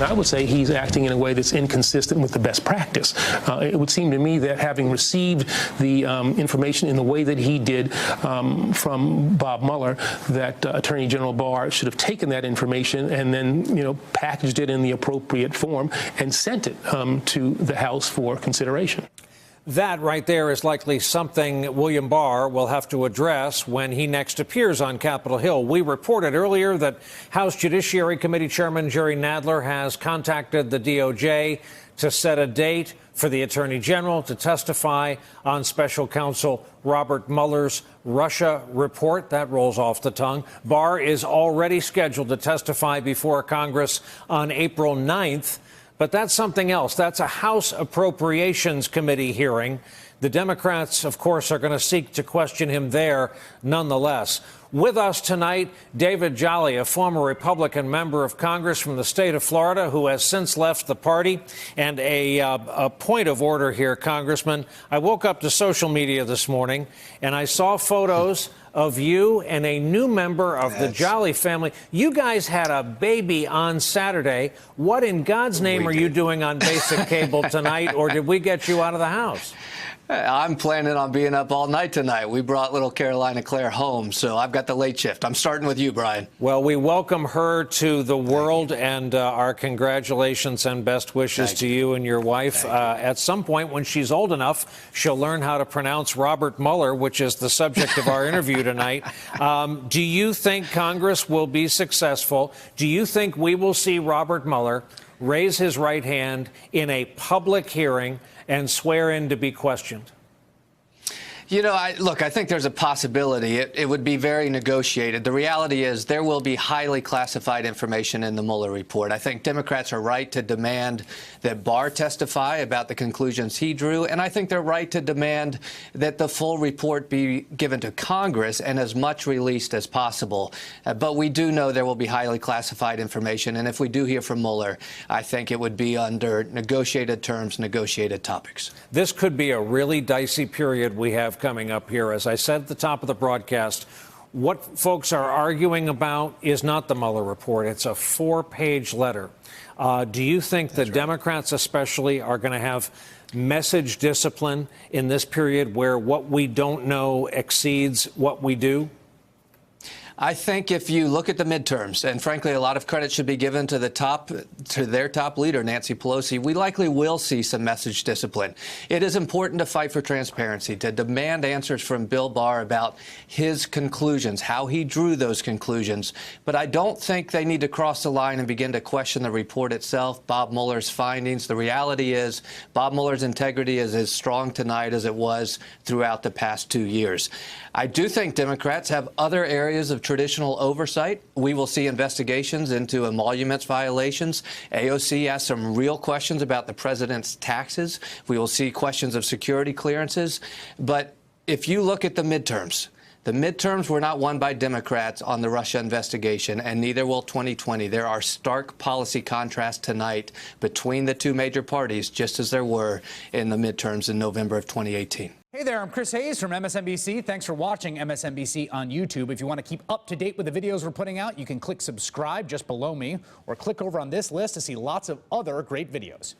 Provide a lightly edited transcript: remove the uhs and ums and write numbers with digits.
I would say he's acting in a way that's inconsistent with the best practice. It would seem to me that having received the information in the way that he did from Bob Mueller, that Attorney General Barr should have taken that information and then, packaged it in the appropriate form and sent it to the House for consideration. That right there is likely something William Barr will have to address when he next appears on Capitol Hill. We reported earlier that House Judiciary Committee Chairman Jerry Nadler has contacted the DOJ to set a date for the Attorney General to testify on Special Counsel Robert Mueller's Russia report. That rolls off the tongue. Barr is already scheduled to testify before Congress on April 9th. But that's something else. That's a House Appropriations Committee hearing. The Democrats, of course, are going to seek to question him there nonetheless. With us tonight, David Jolly, a former Republican member of Congress from the state of Florida who has since left the party. And a point of order here, Congressman. I woke up to social media this morning and I saw photos of you and a new member of the Jolly family. You guys had a baby on Saturday. What in God's name are you doing on basic cable tonight, or did we get you out of the house? I'm planning on being up all night tonight. We brought little Carolina Claire home, so I've got the late shift. I'm starting with you, Brian. Well, we welcome her to the world, and our congratulations and best wishes to you and your wife. At some point, when she's old enough, she'll learn how to pronounce Robert Mueller, which is the subject of our interview tonight. Do you think Congress will be successful? Do you think we will see Robert Mueller raise his right hand in a public hearing and swear in to be questioned? I think there's a possibility. It would be very negotiated. The reality is there will be highly classified information in the Mueller report. I think Democrats are right to demand that Barr testify about the conclusions he drew, and I think they're right to demand that the full report be given to Congress and as much released as possible. But we do know there will be highly classified information, and if we do hear from Mueller, I think it would be under negotiated terms, negotiated topics. This could be a really dicey period we have coming up here. As I said at the top of the broadcast, what folks are arguing about is not the Mueller report. It's a 4-page letter. Do you think the Democrats especially are going to have message discipline in this period where what we don't know exceeds what we do? I think if you look at the midterms, and frankly, a lot of credit should be given to their top leader, Nancy Pelosi, we likely will see some message discipline. It is important to fight for transparency, to demand answers from Bill Barr about his conclusions, how he drew those conclusions. But I don't think they need to cross the line and begin to question the report itself, Bob Mueller's findings. The reality is Bob Mueller's integrity is as strong tonight as it was throughout the past 2 years. I do think Democrats have other areas of traditional oversight. We will see investigations into emoluments violations. AOC asked some real questions about the president's taxes. We will see questions of security clearances. But if you look at the midterms were not won by Democrats on the Russia investigation, and neither will 2020. There are stark policy contrasts tonight between the two major parties, just as there were in the midterms in November of 2018. Hey there, I'm Chris Hayes from MSNBC. Thanks for watching MSNBC on YouTube. If you want to keep up to date with the videos we're putting out, you can click subscribe just below me, or click over on this list to see lots of other great videos.